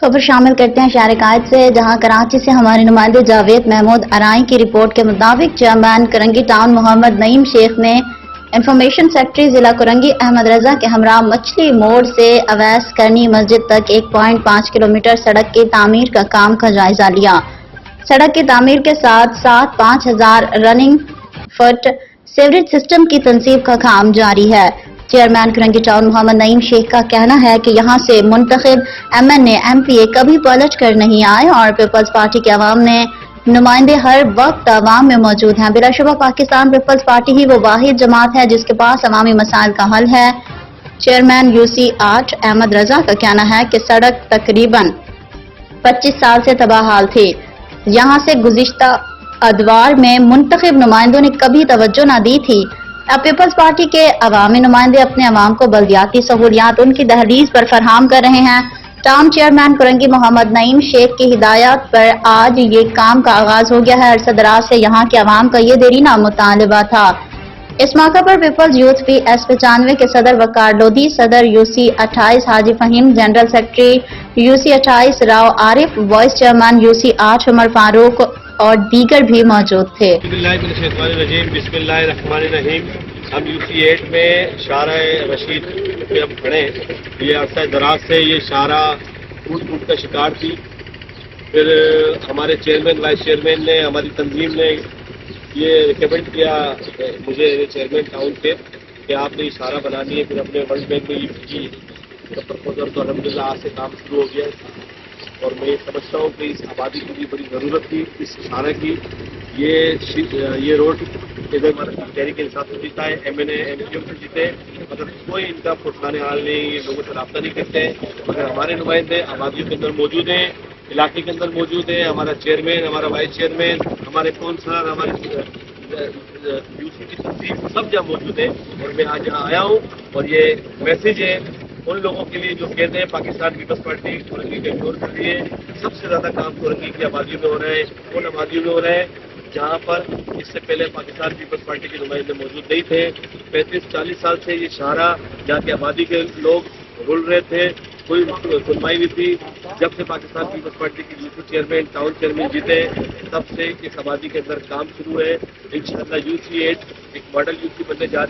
खबर शामिल करते हैं शहर कायद से, जहां कराची से हमारे नुमाइंदे जावेद महमूद अराई की रिपोर्ट के मुताबिक चेयरमैन करंगी टाउन मोहम्मद नईम शेख ने इंफॉर्मेशन सेक्रेटरी जिला करंगी अहमद रजा के हमरा मछली मोड़ से अवैस करनी मस्जिद तक 1.5 किलोमीटर सड़क की तामीर का काम का जायजा लिया। सड़क की तामीर के साथ साथ 5000 रनिंग फुट सीवरेज सिस्टम की तंसीब का काम जारी है। चेयरमैन करंगी टाउन मोहम्मद नईम शेख का कहना है कि यहां से मुंतखब MNA MPA कभी पलट कर नहीं आए और पीपल्स पार्टी के अवाम ने नुमाइंदे हर वक्त अवाम में मौजूद हैं। बिलाशुबा पाकिस्तान पीपल्स पार्टी ही वो वाहिद जमात है जिसके पास अवामी मसाइल का हल है। चेयरमैन UC 8 अहमद रजा का कहना है कि सड़क तकरीबन 25 साल से तबाह हाल थी। यहाँ से गुज़िश्ता अदवार में मुंतखब नुमाइंदों ने कभी तवज्जो न दी थी। अब पीपल्स पार्टी के अवामी नुमाइंदे अपने अवाम को बल्दियाती सहूलियात उनकी दहलीज पर फराहम कर रहे हैं। टाउन चेयरमैन करंगी मोहम्मद नईम शेख की हिदायत पर आज ये काम का आगाज हो गया है। अरसा दराज से यहाँ के अवाम का ये देरीना मुतालिबा था। इस मौके पर पीपल्स यूथ PS 95 के सदर वकार लोधी, सदर UC 28 Haji Faheem, general secretary UC 28 Rao Arif, vice chairman UC 8 Umar Farooq और दीगर भी मौजूद थे। बिस्मिल्लाहिर्रहमानिर्रहीम। हम UC 8 में शारा रशीद पे हम खड़े। ये अरसा दराज से ये शारा टूट का शिकार थी। फिर हमारे चेयरमैन वाइस चेयरमैन ने, हमारी तंजीम ने ये रिकमेंड किया मुझे चेयरमैन टाउन के कि आपने इशारा बनानी है। फिर अपने वर्ल्ड बैंक में की प्रपोजल तो अलहमदिल्ला आज से काम शुरू हो गया है और मैं समझता हूँ कि इस आबादी की बड़ी ज़रूरत थी इस इशारे की। ये रोड इधर हमारा शहरी के हिसाब से जीता है, MNA MPO से जीते, मगर कोई इनका पुरखाने हाल नहीं, ये लोगों से रब्ता नहीं करते हैं। मगर हमारे नुमाइंदे आबादियों के अंदर मौजूद हैं, इलाके के अंदर मौजूद है। हमारा चेयरमैन, हमारा वाइस चेयरमैन, हमारे कौंसलर, हमारे UC की तंजीम सब जहाँ मौजूद है और मैं आज यहाँ आया हूँ। और ये मैसेज है उन लोगों के लिए जो कहते हैं पाकिस्तान पीपल्स पार्टी कोरंगी के इग्नोर कर रही है। सबसे ज़्यादा काम कोरंगी की आबादियों में हो रहा है, उन आबादियों में हो रहा है जहाँ पर इससे पहले पाकिस्तान पीपल्स पार्टी के नुमाइंदे मौजूद नहीं थे। 35-40 साल से ये शहरा जहाँ की आबादी के लोग रुल रहे थे, कोई सुनवाई नहीं थी। जब से पाकिस्तान पीपल्स पार्टी के UC चेयरमैन, टाउन चेयरमैन जीते, तब से इस आबादी के अंदर काम शुरू है। इंशाअल्लाह UC 8 एक मॉडल UC बनने जा रही है।